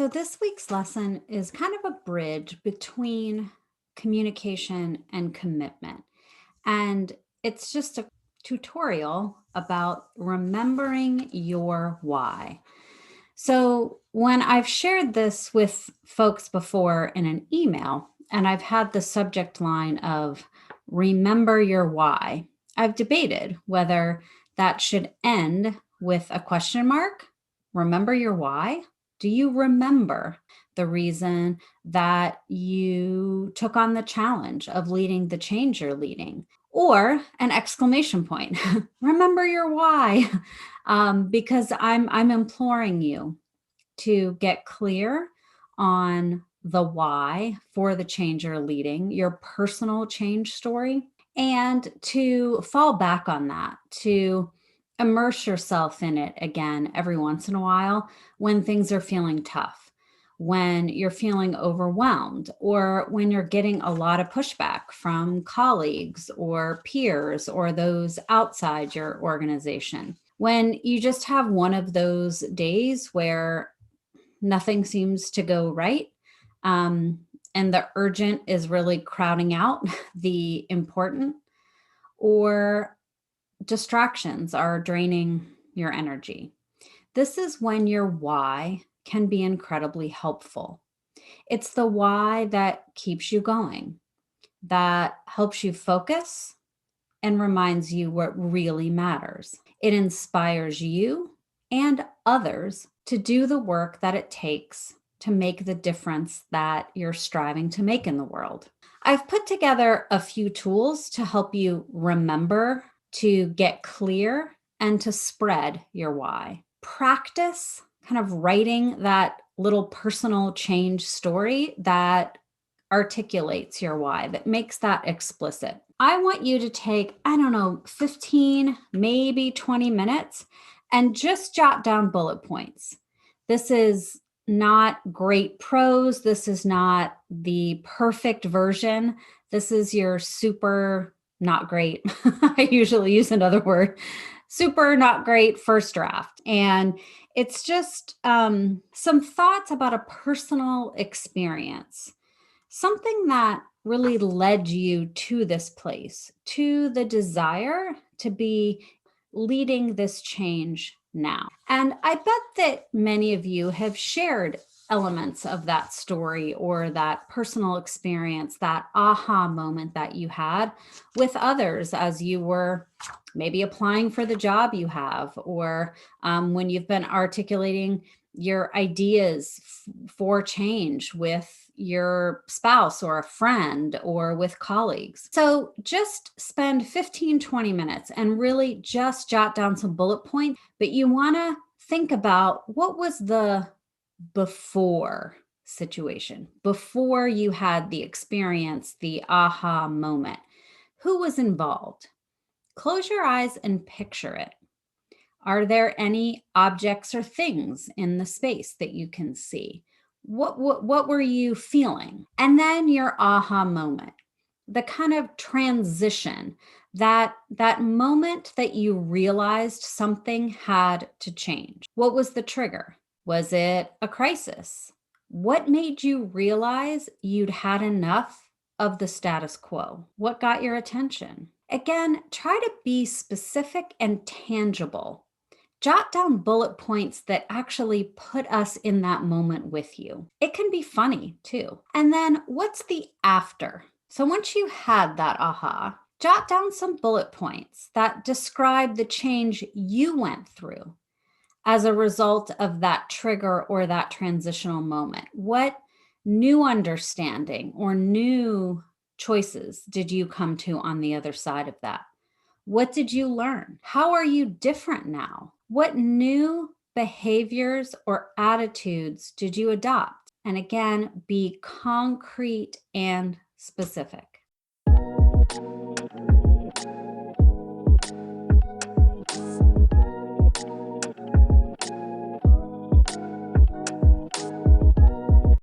So, this week's lesson is kind of a bridge between communication and commitment. And it's just a tutorial about remembering your why. So, when I've shared this with folks before in an email, and I've had the subject line of remember your why, I've debated whether that should end with a question mark. Remember your why? Do you remember the reason that you took on the challenge of leading the change you're leading? Or an exclamation point. Remember your why. Because I'm imploring you to get clear on the why for the change you're leading, your personal change story, and to fall back on that, to immerse yourself in it again every once in a while when things are feeling tough, when you're feeling overwhelmed, or when you're getting a lot of pushback from colleagues or peers or those outside your organization. When you just have one of those days where nothing seems to go right. And the urgent is really crowding out the important, or distractions are draining your energy. This is when your why can be incredibly helpful. It's the why that keeps you going, that helps you focus and reminds you what really matters. It inspires you and others to do the work that it takes to make the difference that you're striving to make in the world. I've put together a few tools to help you remember, to get clear, and to spread your why. Practice kind of writing that little personal change story that articulates your why, that makes that explicit. I want you to take, 15, maybe 20 minutes and just jot down bullet points. This is not great prose. This is not the perfect version. This is your super not great. I usually use another word, super not great first draft. And it's just some thoughts about a personal experience, something that really led you to this place, to the desire to be leading this change now. And I bet that many of you have shared elements of that story or that personal experience, that aha moment that you had with others as you were maybe applying for the job you have, or when you've been articulating your ideas for change with your spouse or a friend or with colleagues. So just spend 15, 20 minutes and really just jot down some bullet points. But you want to think about what was the before situation, before you had the experience, the aha moment. Who was involved? Close your eyes and picture it. Are there any objects or things in the space that you can see? What were you feeling? And then your aha moment, the kind of transition, that moment that you realized something had to change. What was the trigger? Was it a crisis? What made you realize you'd had enough of the status quo? What got your attention? Again, try to be specific and tangible. Jot down bullet points that actually put us in that moment with you. It can be funny too. And then what's the after? So once you had that aha, jot down some bullet points that describe the change you went through as a result of that trigger or that transitional moment. What new understanding or new choices did you come to on the other side of that? What did you learn? How are you different now? What new behaviors or attitudes did you adopt? And again, be concrete and specific.